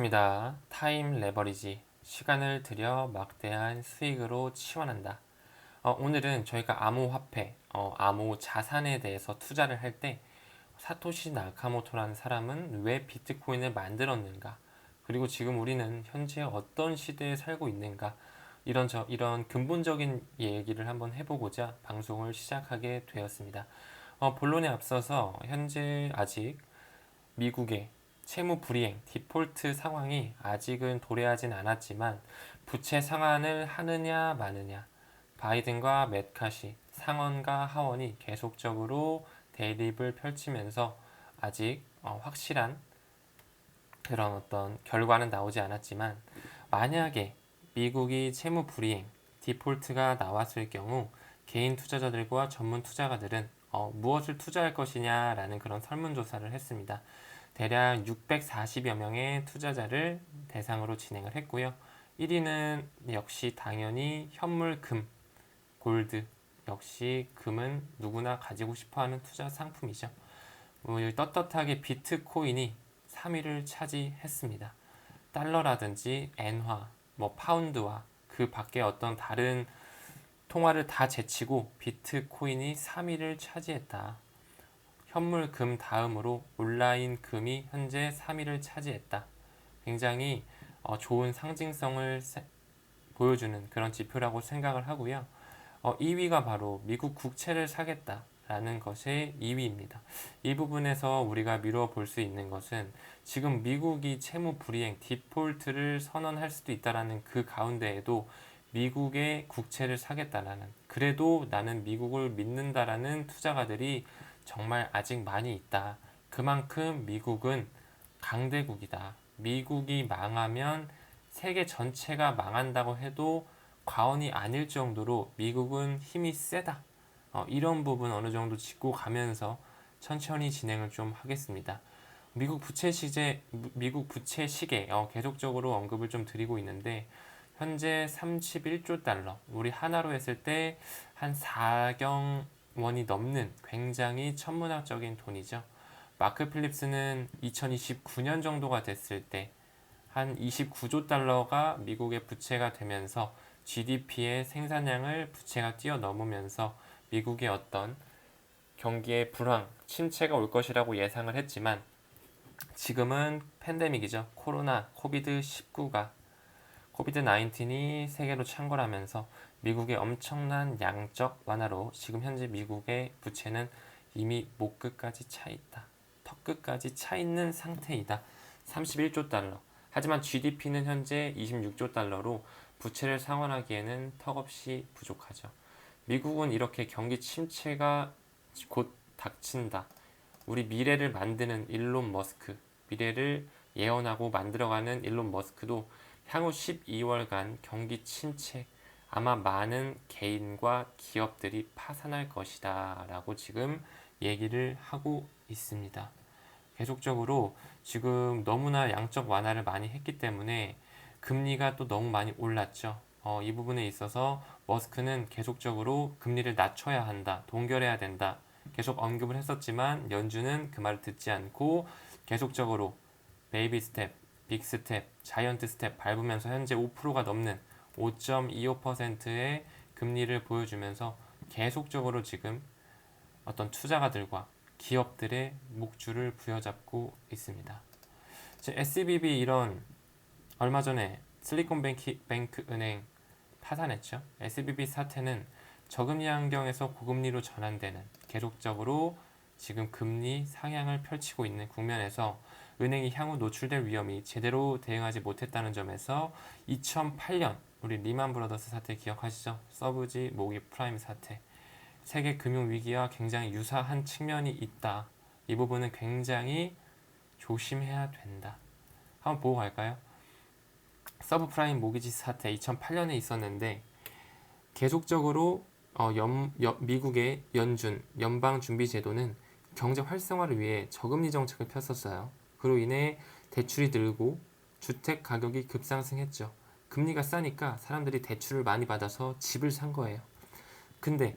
입니다. 타임 레버리지, 시간을 들여 막대한 수익으로 치환한다. 오늘은 저희가 암호화폐, 암호 자산에 대해서 투자를 할 때 사토시 나카모토라는 사람은 왜 비트코인을 만들었는가, 그리고 지금 우리는 현재 어떤 시대에 살고 있는가, 이런 근본적인 얘기를 한번 해보고자 방송을 시작하게 되었습니다. 본론에 앞서서 현재 아직 미국의 채무 불이행, 디폴트 상황이 아직은 도래하진 않았지만 부채 상환을 하느냐 마느냐, 바이든과 매카시, 상원과 하원이 계속적으로 대립을 펼치면서 아직 확실한 그런 어떤 결과는 나오지 않았지만, 만약에 미국이 채무 불이행, 디폴트가 나왔을 경우 개인 투자자들과 전문 투자가들은 무엇을 투자할 것이냐라는 그런 설문조사를 했습니다. 대략 640여 명의 투자자를 대상으로 진행을 했고요. 1위는 역시 당연히 현물 금, 골드. 역시 금은 누구나 가지고 싶어하는 투자 상품이죠. 떳떳하게 비트코인이 3위를 차지했습니다. 달러라든지 엔화, 파운드와 그 밖에 어떤 다른 통화를 다 제치고 비트코인이 3위를 차지했다. 현물 금 다음으로 온라인 금이 현재 3위를 차지했다. 굉장히 좋은 상징성을 보여주는 그런 지표라고 생각을 하고요. 2위가 바로 미국 국채를 사겠다라는 것이 2위입니다. 이 부분에서 우리가 미루어 볼 수 있는 것은 지금 미국이 채무 불이행, 디폴트를 선언할 수도 있다라는 그 가운데에도 미국의 국채를 사겠다라는, 그래도 나는 미국을 믿는다라는 투자가들이 정말 아직 많이 있다. 그만큼 미국은 강대국이다. 미국이 망하면 세계 전체가 망한다고 해도 과언이 아닐 정도로 미국은 힘이 세다. 이런 부분 어느 정도 짚고 가면서 천천히 진행을 좀 하겠습니다. 미국 부채 시계 계속적으로 언급을 좀 드리고 있는데, 현재 31조 달러, 우리 하나로 했을 때 한 4경 원이 넘는 굉장히 천문학적인 돈이죠. 마크 필립스는 2029년 정도가 됐을 때 한 29조 달러가 미국의 부채가 되면서 GDP의 생산량을 부채가 뛰어넘으면서 미국의 어떤 경기의 불황, 침체가 올 것이라고 예상을 했지만, 지금은 팬데믹이죠. 코비드-19가 코비드-19이 세계로 창궐하면서 미국의 엄청난 양적 완화로 지금 현재 미국의 부채는 이미 목 끝까지 차 있다. 턱 끝까지 차 있는 상태이다. 31조 달러. 하지만 GDP는 현재 26조 달러로 부채를 상환하기에는 턱없이 부족하죠. 미국은 이렇게 경기 침체가 곧 닥친다. 우리 미래를 만드는 일론 머스크, 미래를 예언하고 만들어가는 일론 머스크도 향후 12월간 경기 침체, 아마 많은 개인과 기업들이 파산할 것이다 라고 지금 얘기를 하고 있습니다. 계속적으로 지금 너무나 양적 완화를 많이 했기 때문에 금리가 또 너무 많이 올랐죠. 이 부분에 있어서 머스크는 계속적으로 금리를 낮춰야 한다, 동결해야 된다, 계속 언급을 했었지만 연준은 그 말을 듣지 않고 계속적으로 베이비 스텝, 빅 스텝, 자이언트 스텝 밟으면서 현재 5%가 넘는 5.25%의 금리를 보여주면서 계속적으로 지금 어떤 투자가들과 기업들의 목줄을 부여잡고 있습니다. SBB 이런 얼마 전에 실리콘뱅크 은행 파산했죠. SBB 사태는 저금리 환경에서 고금리로 전환되는, 계속적으로 지금 금리 상향을 펼치고 있는 국면에서 은행이 향후 노출될 위험이 제대로 대응하지 못했다는 점에서 2008년 우리 리만 브라더스 사태 기억하시죠? 서브지 모기 프라임 사태, 세계 금융 위기와 굉장히 유사한 측면이 있다. 이 부분은 굉장히 조심해야 된다. 한번 보고 갈까요? 서브프라임 모기지 사태 2008년에 있었는데, 계속적으로 미국의 연준, 연방준비제도는 경제 활성화를 위해 저금리 정책을 폈었어요. 그로 인해 대출이 늘고 주택 가격이 급상승했죠. 금리가 싸니까 사람들이 대출을 많이 받아서 집을 산 거예요. 근데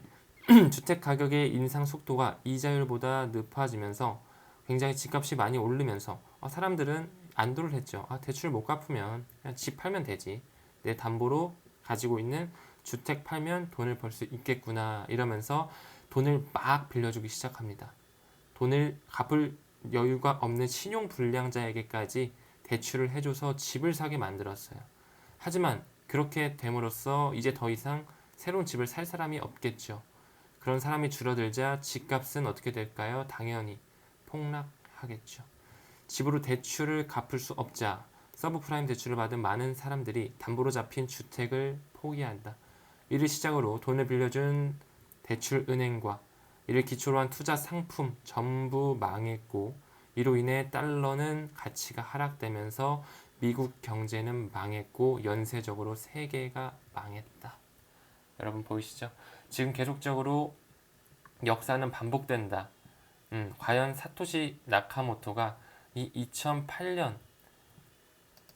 주택 가격의 인상 속도가 이자율보다 높아지면서 굉장히 집값이 많이 오르면서 사람들은 안도를 했죠. 대출 못 갚으면 그냥 집 팔면 되지. 내 담보로 가지고 있는 주택 팔면 돈을 벌 수 있겠구나 이러면서 돈을 막 빌려주기 시작합니다. 돈을 갚을 여유가 없는 신용 불량자에게까지 대출을 해줘서 집을 사게 만들었어요. 하지만 그렇게 됨으로써 이제 더 이상 새로운 집을 살 사람이 없겠죠. 그런 사람이 줄어들자 집값은 어떻게 될까요? 당연히 폭락하겠죠. 집으로 대출을 갚을 수 없자 서브프라임 대출을 받은 많은 사람들이 담보로 잡힌 주택을 포기한다. 이를 시작으로 돈을 빌려준 대출은행과 이를 기초로 한 투자 상품 전부 망했고 이로 인해 달러는 가치가 하락되면서 미국 경제는 망했고 연쇄적으로 세계가 망했다. 여러분 보이시죠? 지금 계속적으로 역사는 반복된다. 과연 사토시 나카모토가 이 2008년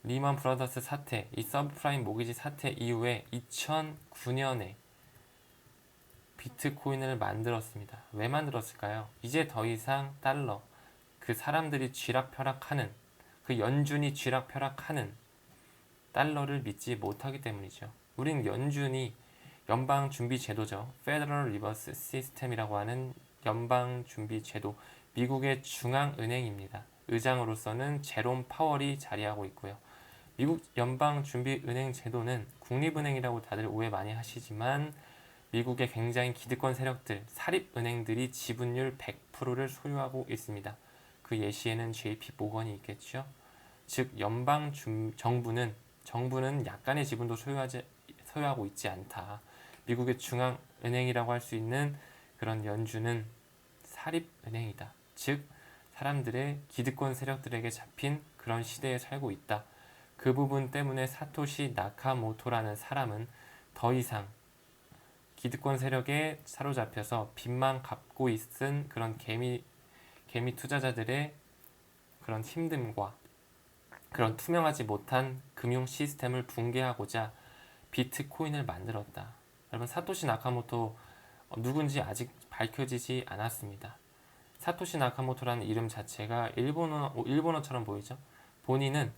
리먼 브라더스 사태, 이 서브프라임 모기지 사태 이후에 2009년에 비트코인을 만들었습니다. 왜 만들었을까요? 이제 더 이상 달러, 그 사람들이 쥐락펴락하는, 그 연준이 쥐락펴락하는 달러를 믿지 못하기 때문이죠. 우린 연준이 연방준비제도죠. Federal Reserve System이라고 하는 연방준비제도, 미국의 중앙은행입니다. 의장으로서는 제롬 파월이 자리하고 있고요. 미국 연방준비은행 제도는 국립은행이라고 다들 오해 많이 하시지만 미국의 굉장히 기득권 세력들, 사립은행들이 지분율 100%를 소유하고 있습니다. 그 예시에는 JP 모건이 있겠죠. 즉 정부는 약간의 지분도 소유하고 있지 않다. 미국의 중앙은행이라고 할 수 있는 그런 연준은 사립은행이다. 즉 사람들의 기득권 세력들에게 잡힌 그런 시대에 살고 있다. 그 부분 때문에 사토시 나카모토라는 사람은 더 이상 기득권 세력에 사로잡혀서 빚만 갚고 있은 그런 개미 투자자들의 그런 힘듦과 그런 투명하지 못한 금융 시스템을 붕괴하고자 비트코인을 만들었다. 여러분 사토시 나카모토 누군지 아직 밝혀지지 않았습니다. 사토시 나카모토라는 이름 자체가 일본어처럼 보이죠? 본인은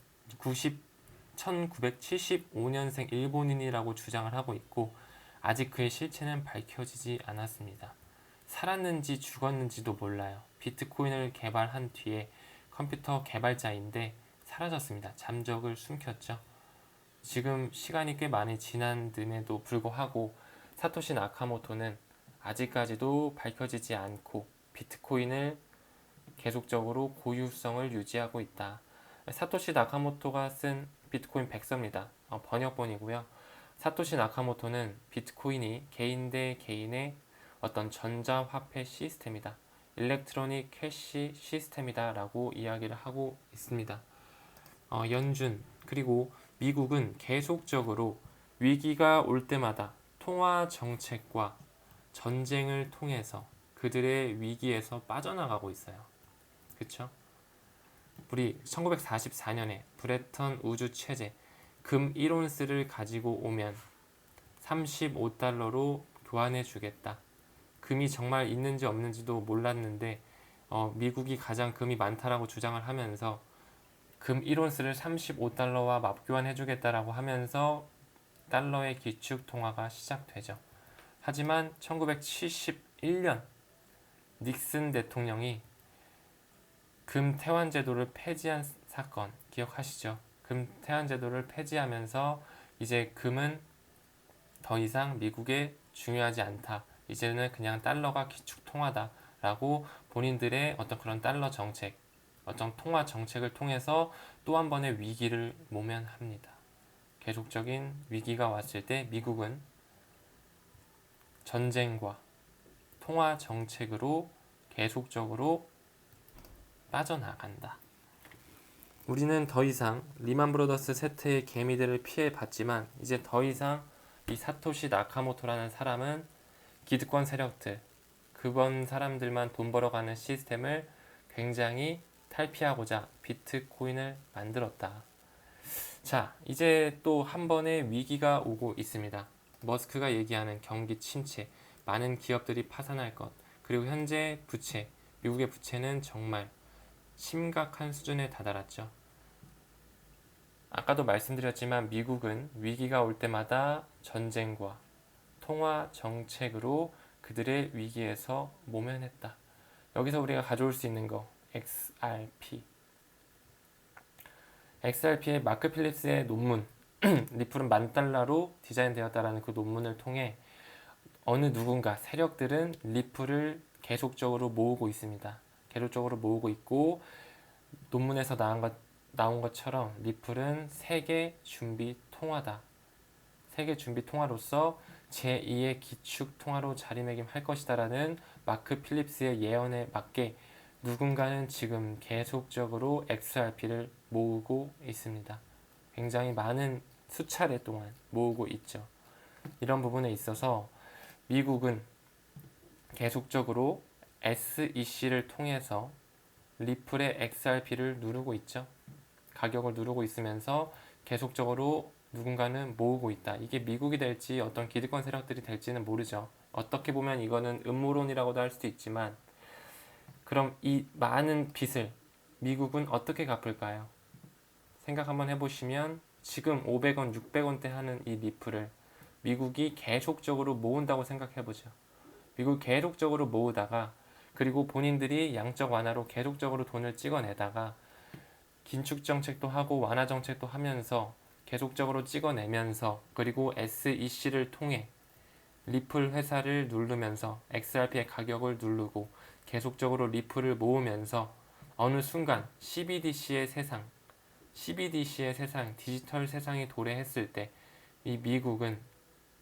1975년생 일본인이라고 주장을 하고 있고 아직 그의 실체는 밝혀지지 않았습니다. 살았는지 죽었는지도 몰라요. 비트코인을 개발한 뒤에 컴퓨터 개발자인데 사라졌습니다. 잠적을 숨겼죠. 지금 시간이 꽤 많이 지난음에도 불구하고 사토시 나카모토는 아직까지도 밝혀지지 않고 비트코인을 계속적으로 고유성을 유지하고 있다. 사토시 나카모토가 쓴 비트코인 백서입니다. 번역본이고요. 사토시 나카모토는 비트코인이 개인 대 개인의 어떤 전자화폐 시스템이다. 일렉트로닉 캐시 시스템이다 라고 이야기를 하고 있습니다. 연준 그리고 미국은 계속적으로 위기가 올 때마다 통화 정책과 전쟁을 통해서 그들의 위기에서 빠져나가고 있어요. 그쵸? 우리 1944년에 브레턴 우주 체제 금 1온스를 가지고 오면 35달러로 교환해 주겠다. 금이 정말 있는지 없는지도 몰랐는데 미국이 가장 금이 많다라고 주장을 하면서 금 1온스를 35달러와 맞교환해 주겠다라고 하면서 달러의 기축 통화가 시작되죠. 하지만 1971년 닉슨 대통령이 금 태환 제도를 폐지한 사건 기억하시죠? 금 태환 제도를 폐지하면서 이제 금은 더 이상 미국에 중요하지 않다. 이제는 그냥 달러가 기축 통화다라고 본인들의 어떤 그런 달러 정책, 어떤 통화 정책을 통해서 또 한 번의 위기를 모면합니다. 계속적인 위기가 왔을 때 미국은 전쟁과 통화 정책으로 계속적으로 빠져나간다. 우리는 더 이상 리만 브로더스 세트의 개미들을 피해봤지만 이제 더 이상 이 사토시 나카모토라는 사람은 기득권 세력들, 그번 사람들만 돈 벌어가는 시스템을 굉장히 탈피하고자 비트코인을 만들었다. 자, 이제 또 한 번의 위기가 오고 있습니다. 머스크가 얘기하는 경기 침체, 많은 기업들이 파산할 것, 그리고 현재 부채, 미국의 부채는 정말 심각한 수준에 다다랐죠. 아까도 말씀드렸지만 미국은 위기가 올 때마다 전쟁과 통화 정책으로 그들의 위기에서 모면했다. 여기서 우리가 가져올 수 있는 거 XRP. XRP의 마크 필립스의 논문 리플은 $10,000로 디자인되었다라는 그 논문을 통해 어느 누군가 세력들은 리플을 계속적으로 모으고 있습니다. 계속적으로 모으고 있고 논문에서 나온 것처럼 리플은 세계 준비 통화다. 세계 준비 통화로서 제2의 기축 통화로 자리매김할 것이다라는 마크 필립스의 예언에 맞게 누군가는 지금 계속적으로 XRP를 모으고 있습니다. 굉장히 많은 수차례 동안 모으고 있죠. 이런 부분에 있어서 미국은 계속적으로 SEC를 통해서 리플의 XRP를 누르고 있죠. 가격을 누르고 있으면서 계속적으로 누군가는 모으고 있다. 이게 미국이 될지 어떤 기득권 세력들이 될지는 모르죠. 어떻게 보면 이거는 음모론이라고도 할 수도 있지만 그럼 이 많은 빚을 미국은 어떻게 갚을까요? 생각 한번 해보시면 지금 500원, 600원대 하는 이 리플을 미국이 계속적으로 모은다고 생각해보죠. 미국이 계속적으로 모으다가 그리고 본인들이 양적 완화로 계속적으로 돈을 찍어내다가 긴축 정책도 하고 완화 정책도 하면서 계속적으로 찍어내면서 그리고 SEC를 통해 리플 회사를 누르면서 XRP의 가격을 누르고 계속적으로 리플을 모으면서 어느 순간 CBDC의 세상, 디지털 세상이 도래했을 때 이 미국은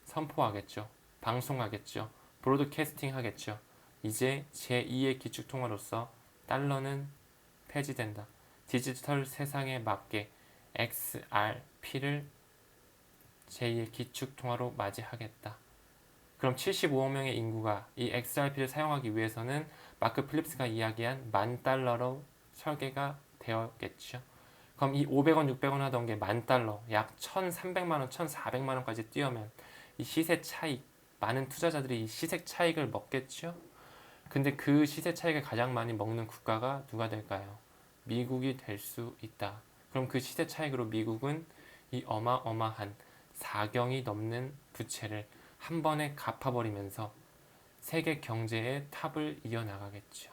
선포하겠죠. 방송하겠죠. 브로드캐스팅 하겠죠. 이제 제2의 기축통화로서 달러는 폐지된다. 디지털 세상에 맞게 XRP를 제2의 기축통화로 맞이하겠다. 그럼 75억 명의 인구가 이 XRP를 사용하기 위해서는 마크 필립스가 이야기한 $10,000로 설계가 되었겠죠. 그럼 이 500원, 600원 하던 게 $10,000, 약 1,300만 원, 1,400만 원까지 뛰어면 이 시세 차익, 많은 투자자들이 이 시세 차익을 먹겠죠? 근데 그 시세 차익을 가장 많이 먹는 국가가 누가 될까요? 미국이 될 수 있다. 그럼 그 시세 차익으로 미국은 이 어마어마한 4경이 넘는 부채를 한 번에 갚아버리면서 세계 경제의 탑을 이어나가겠죠.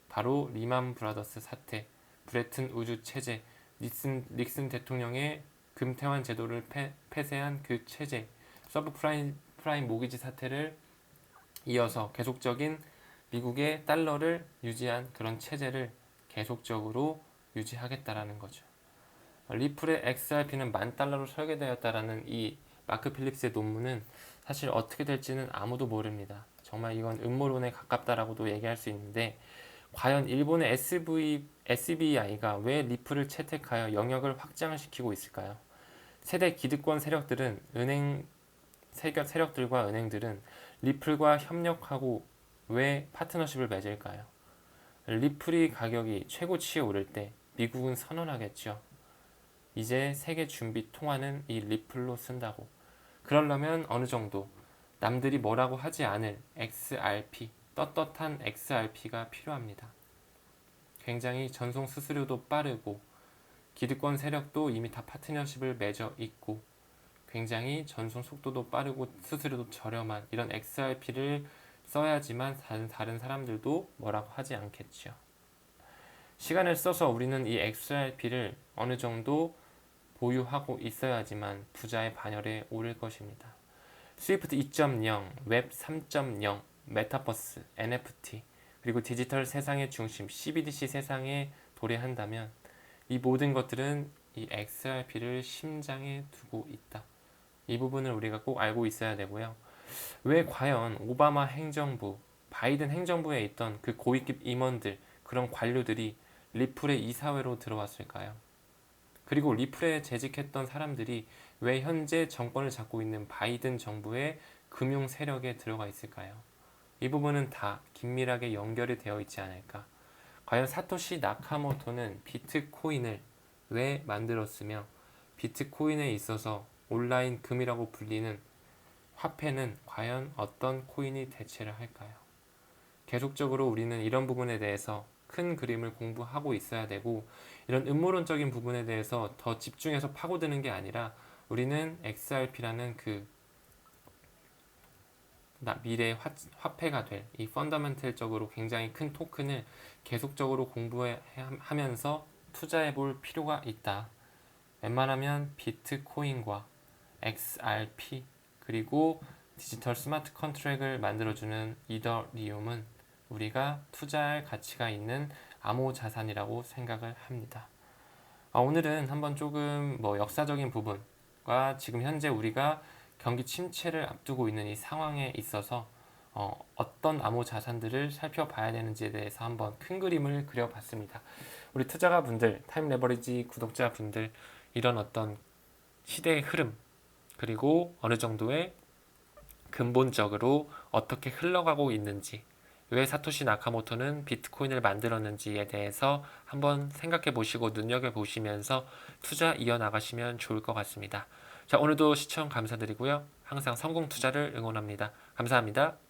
바로 리만 브라더스 사태, 브레튼 우주 체제, 닉슨 대통령의 금태환 제도를 폐쇄한 그 체제, 서브프라임 모기지 사태를 이어서 계속적인 미국의 달러를 유지한 그런 체제를 계속적으로 유지하겠다라는 거죠. 리플의 XRP는 $10,000로 설계되었다라는 이 마크 필립스의 논문은 사실 어떻게 될지는 아무도 모릅니다. 정말 이건 음모론에 가깝다라고도 얘기할 수 있는데 과연 일본의 SBI가 왜 리플을 채택하여 영역을 확장을 시키고 있을까요? 세대 기득권 세력들과 은행들은 리플과 협력하고 왜 파트너십을 맺을까요? 리플이 가격이 최고치에 오를 때 미국은 선언하겠죠. 이제 세계 준비 통화는 이 리플로 쓴다고. 그러려면 어느 정도 남들이 뭐라고 하지 않을 XRP, 떳떳한 XRP가 필요합니다. 굉장히 전송 수수료도 빠르고 기득권 세력도 이미 다 파트너십을 맺어 있고 굉장히 전송 속도도 빠르고 수수료도 저렴한 이런 XRP를 써야지만 다른 사람들도 뭐라고 하지 않겠죠. 시간을 써서 우리는 이 XRP를 어느 정도 보유하고 있어야지만 부자의 반열에 오를 것입니다. 스위프트 2.0, 웹 3.0, 메타버스, NFT, 그리고 디지털 세상의 중심, CBDC 세상에 도래한다면 이 모든 것들은 이 XRP를 심장에 두고 있다. 이 부분을 우리가 꼭 알고 있어야 되고요. 왜 과연 오바마 행정부, 바이든 행정부에 있던 그 고위급 임원들, 그런 관료들이 리플의 이사회로 들어왔을까요? 그리고 리플에 재직했던 사람들이 왜 현재 정권을 잡고 있는 바이든 정부의 금융 세력에 들어가 있을까요? 이 부분은 다 긴밀하게 연결이 되어 있지 않을까? 과연 사토시 나카모토는 비트코인을 왜 만들었으며 비트코인에 있어서 온라인 금이라고 불리는 화폐는 과연 어떤 코인이 대체를 할까요? 계속적으로 우리는 이런 부분에 대해서 큰 그림을 공부하고 있어야 되고, 이런 음모론적인 부분에 대해서 더 집중해서 파고드는 게 아니라 우리는 XRP라는 그 미래의 화폐가 될 이 펀더멘털적으로 굉장히 큰 토큰을 계속적으로 공부하면서 투자해 볼 필요가 있다. 웬만하면 비트코인과 XRP 그리고 디지털 스마트 컨트랙을 만들어주는 이더리움은 우리가 투자할 가치가 있는 암호 자산이라고 생각을 합니다. 오늘은 한번 조금 역사적인 부분과 지금 현재 우리가 경기 침체를 앞두고 있는 이 상황에 있어서 어떤 암호 자산들을 살펴봐야 되는지에 대해서 한번 큰 그림을 그려봤습니다. 우리 투자가분들, 타임 레버리지 구독자분들, 이런 어떤 시대의 흐름 그리고 어느 정도의 근본적으로 어떻게 흘러가고 있는지, 왜 사토시 나카모토는 비트코인을 만들었는지에 대해서 한번 생각해 보시고 눈여겨 보시면서 투자 이어나가시면 좋을 것 같습니다. 자, 오늘도 시청 감사드리고요. 항상 성공 투자를 응원합니다. 감사합니다.